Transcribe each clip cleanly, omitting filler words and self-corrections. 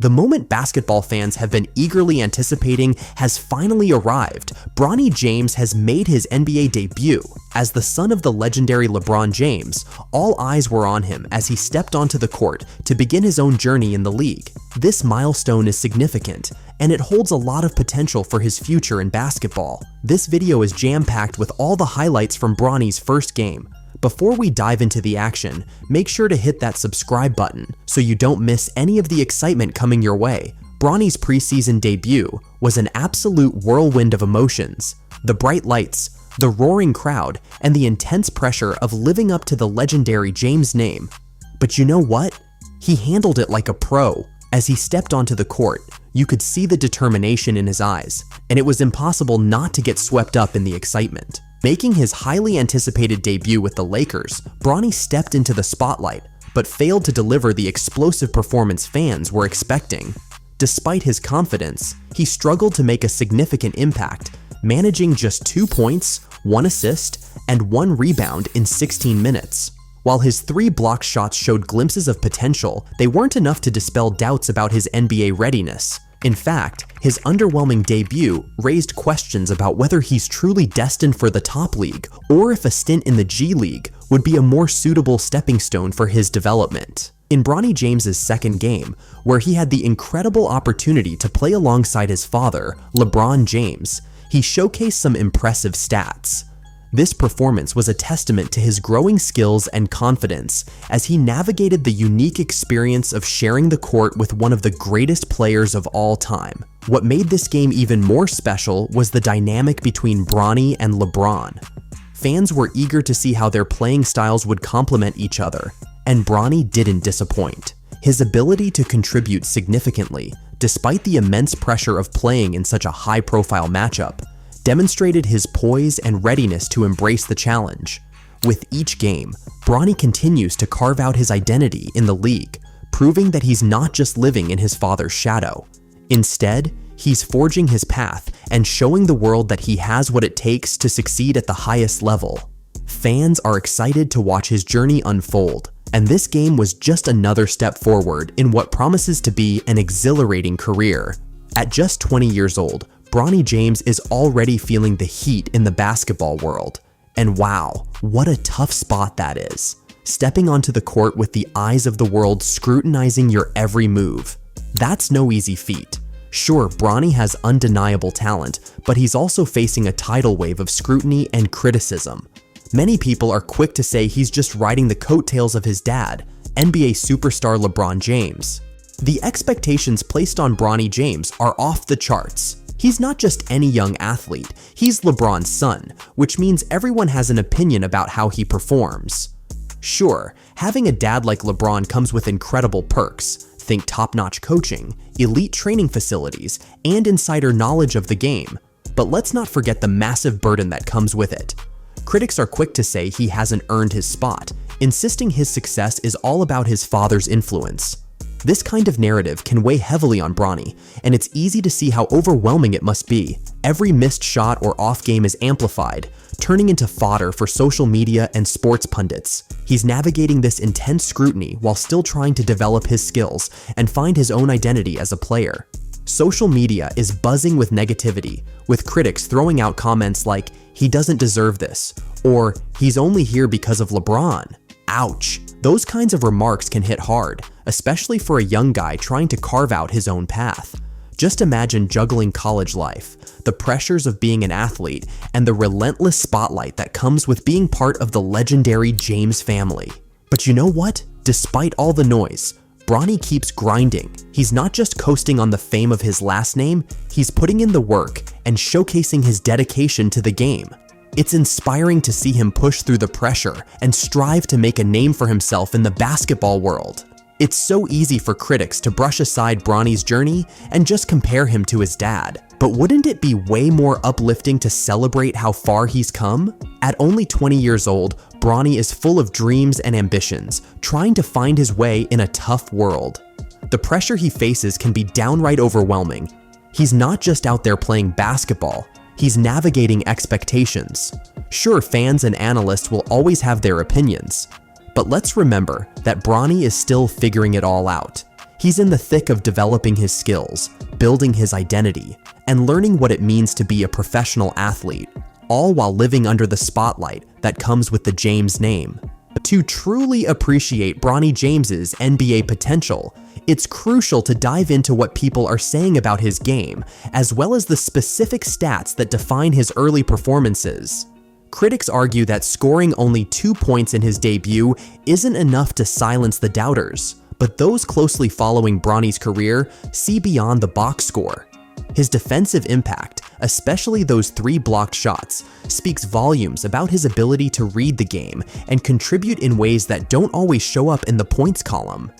The moment basketball fans have been eagerly anticipating has finally arrived. Bronny James has made his NBA debut. As the son of the legendary LeBron James, all eyes were on him as he stepped onto the court to begin his own journey in the league. This milestone is significant, and it holds a lot of potential for his future in basketball. This video is jam-packed with all the highlights from Bronny's first game. Before we dive into the action, make sure to hit that subscribe button so you don't miss any of the excitement coming your way. Bronny's preseason debut was an absolute whirlwind of emotions. The bright lights, the roaring crowd, and the intense pressure of living up to the legendary James name. But you know what? He handled it like a pro. As he stepped onto the court, you could see the determination in his eyes, and it was impossible not to get swept up in the excitement. Making his highly anticipated debut with the Lakers, Bronny stepped into the spotlight, but failed to deliver the explosive performance fans were expecting. Despite his confidence, he struggled to make a significant impact, managing just 2 points, 1 assist, and 1 rebound in 16 minutes. While his 3 block shots showed glimpses of potential, they weren't enough to dispel doubts about his NBA readiness. In fact, his underwhelming debut raised questions about whether he's truly destined for the top league or if a stint in the G League would be a more suitable stepping stone for his development. In Bronny James's second game, where he had the incredible opportunity to play alongside his father, LeBron James, he showcased some impressive stats. This performance was a testament to his growing skills and confidence as he navigated the unique experience of sharing the court with one of the greatest players of all time. What made this game even more special was the dynamic between Bronny and LeBron. Fans were eager to see how their playing styles would complement each other, and Bronny didn't disappoint. His ability to contribute significantly, despite the immense pressure of playing in such a high-profile matchup, demonstrated his poise and readiness to embrace the challenge. With each game, Bronny continues to carve out his identity in the league, proving that he's not just living in his father's shadow. Instead, he's forging his path and showing the world that he has what it takes to succeed at the highest level. Fans are excited to watch his journey unfold, and this game was just another step forward in what promises to be an exhilarating career. At just 20 years old, Bronny James is already feeling the heat in the basketball world. And wow, what a tough spot that is. Stepping onto the court with the eyes of the world scrutinizing your every move. That's no easy feat. Sure, Bronny has undeniable talent, but he's also facing a tidal wave of scrutiny and criticism. Many people are quick to say he's just riding the coattails of his dad, NBA superstar LeBron James. The expectations placed on Bronny James are off the charts. He's not just any young athlete, he's LeBron's son, which means everyone has an opinion about how he performs. Sure, having a dad like LeBron comes with incredible perks. Think top-notch coaching, elite training facilities, and insider knowledge of the game. But let's not forget the massive burden that comes with it. Critics are quick to say he hasn't earned his spot, insisting his success is all about his father's influence. This kind of narrative can weigh heavily on Bronny, and it's easy to see how overwhelming it must be. Every missed shot or off game is amplified, turning into fodder for social media and sports pundits. He's navigating this intense scrutiny while still trying to develop his skills and find his own identity as a player. Social media is buzzing with negativity, with critics throwing out comments like, "He doesn't deserve this," or "He's only here because of LeBron." Ouch! Those kinds of remarks can hit hard, especially for a young guy trying to carve out his own path. Just imagine juggling college life, the pressures of being an athlete, and the relentless spotlight that comes with being part of the legendary James family. But you know what? Despite all the noise, Bronny keeps grinding. He's not just coasting on the fame of his last name, he's putting in the work and showcasing his dedication to the game. It's inspiring to see him push through the pressure and strive to make a name for himself in the basketball world. It's so easy for critics to brush aside Bronny's journey and just compare him to his dad. But wouldn't it be way more uplifting to celebrate how far he's come? At only 20 years old, Bronny is full of dreams and ambitions, trying to find his way in a tough world. The pressure he faces can be downright overwhelming. He's not just out there playing basketball, he's navigating expectations. Sure, fans and analysts will always have their opinions, but let's remember that Bronny is still figuring it all out. He's in the thick of developing his skills, building his identity, and learning what it means to be a professional athlete, all while living under the spotlight that comes with the James name. To truly appreciate Bronny James's NBA potential, it's crucial to dive into what people are saying about his game, as well as the specific stats that define his early performances. Critics argue that scoring only 2 points in his debut isn't enough to silence the doubters, but those closely following Bronny's career see beyond the box score. His defensive impact, especially those 3 blocked shots, speaks volumes about his ability to read the game and contribute in ways that don't always show up in the points column.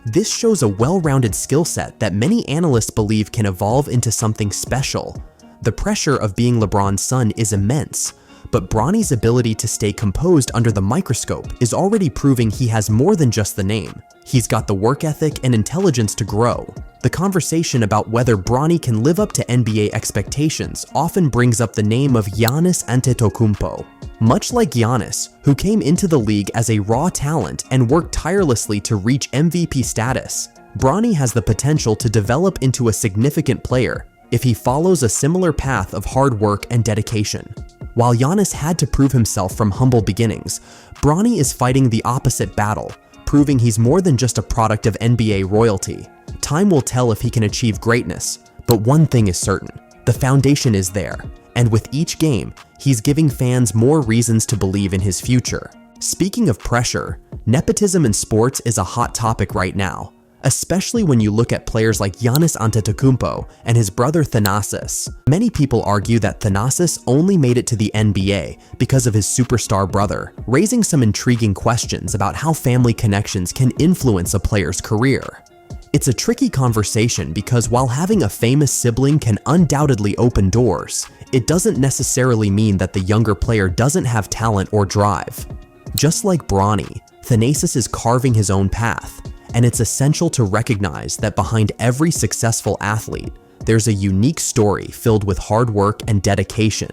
This shows a well-rounded skill set that many analysts believe can evolve into something special. The pressure of being LeBron's son is immense, but Bronny's ability to stay composed under the microscope is already proving he has more than just the name. He's got the work ethic and intelligence to grow. The conversation about whether Bronny can live up to NBA expectations often brings up the name of Giannis Antetokounmpo. Much like Giannis, who came into the league as a raw talent and worked tirelessly to reach MVP status, Bronny has the potential to develop into a significant player if he follows a similar path of hard work and dedication. While Giannis had to prove himself from humble beginnings, Bronny is fighting the opposite battle, proving he's more than just a product of NBA royalty. Time will tell if he can achieve greatness, but one thing is certain: the foundation is there, and with each game, he's giving fans more reasons to believe in his future. Speaking of pressure, nepotism in sports is a hot topic right now, especially when you look at players like Giannis Antetokounmpo and his brother Thanasis. Many people argue that Thanasis only made it to the NBA because of his superstar brother, raising some intriguing questions about how family connections can influence a player's career. It's a tricky conversation because while having a famous sibling can undoubtedly open doors, it doesn't necessarily mean that the younger player doesn't have talent or drive. Just like Bronny, Thanasis is carving his own path, and it's essential to recognize that behind every successful athlete, there's a unique story filled with hard work and dedication.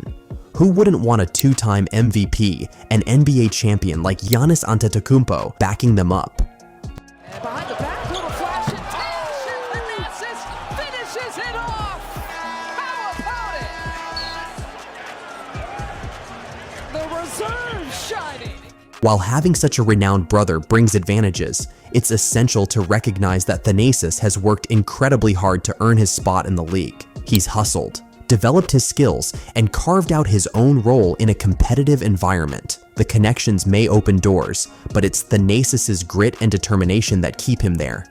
Who wouldn't want a 2-time MVP and NBA champion like Giannis Antetokounmpo backing them up? And behind the back, little flash and Thanasis finishes it off! How about it? The reserve shining! While having such a renowned brother brings advantages, it's essential to recognize that Thanasis has worked incredibly hard to earn his spot in the league. He's hustled, developed his skills, and carved out his own role in a competitive environment. The connections may open doors, but it's Thanasis's grit and determination that keep him there.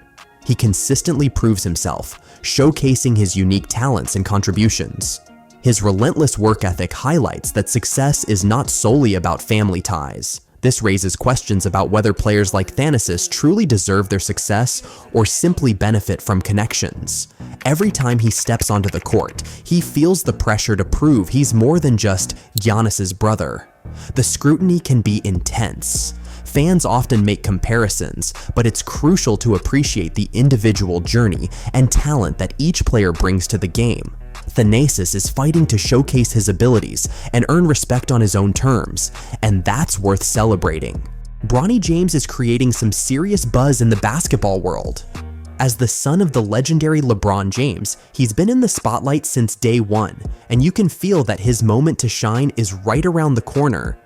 He consistently proves himself, showcasing his unique talents and contributions. His relentless work ethic highlights that success is not solely about family ties. This raises questions about whether players like Thanasis truly deserve their success or simply benefit from connections. Every time he steps onto the court, he feels the pressure to prove he's more than just Giannis's brother. The scrutiny can be intense. Fans often make comparisons, but it's crucial to appreciate the individual journey and talent that each player brings to the game. Thanasis is fighting to showcase his abilities and earn respect on his own terms, and that's worth celebrating. Bronny James is creating some serious buzz in the basketball world. As the son of the legendary LeBron James, he's been in the spotlight since day one, and you can feel that his moment to shine is right around the corner.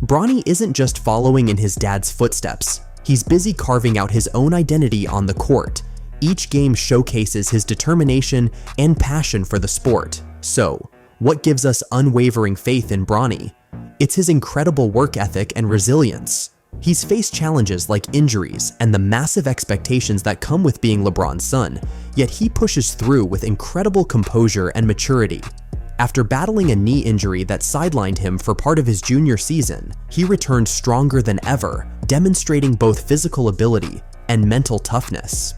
Bronny isn't just following in his dad's footsteps. He's busy carving out his own identity on the court. Each game showcases his determination and passion for the sport. So, what gives us unwavering faith in Bronny? It's his incredible work ethic and resilience. He's faced challenges like injuries and the massive expectations that come with being LeBron's son, yet he pushes through with incredible composure and maturity. After battling a knee injury that sidelined him for part of his junior season, he returned stronger than ever, demonstrating both physical ability and mental toughness.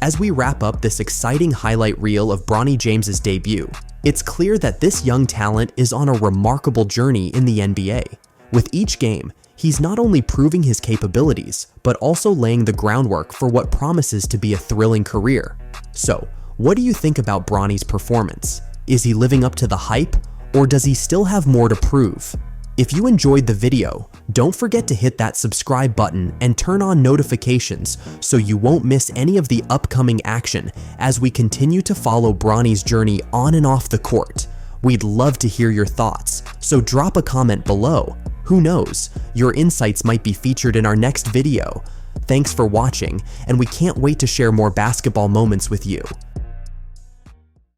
As we wrap up this exciting highlight reel of Bronny James's debut, it's clear that this young talent is on a remarkable journey in the NBA. With each game, he's not only proving his capabilities, but also laying the groundwork for what promises to be a thrilling career. So, what do you think about Bronny's performance? Is he living up to the hype, or does he still have more to prove? If you enjoyed the video, don't forget to hit that subscribe button and turn on notifications so you won't miss any of the upcoming action as we continue to follow Bronny's journey on and off the court. We'd love to hear your thoughts, so drop a comment below. Who knows, your insights might be featured in our next video. Thanks for watching, and we can't wait to share more basketball moments with you.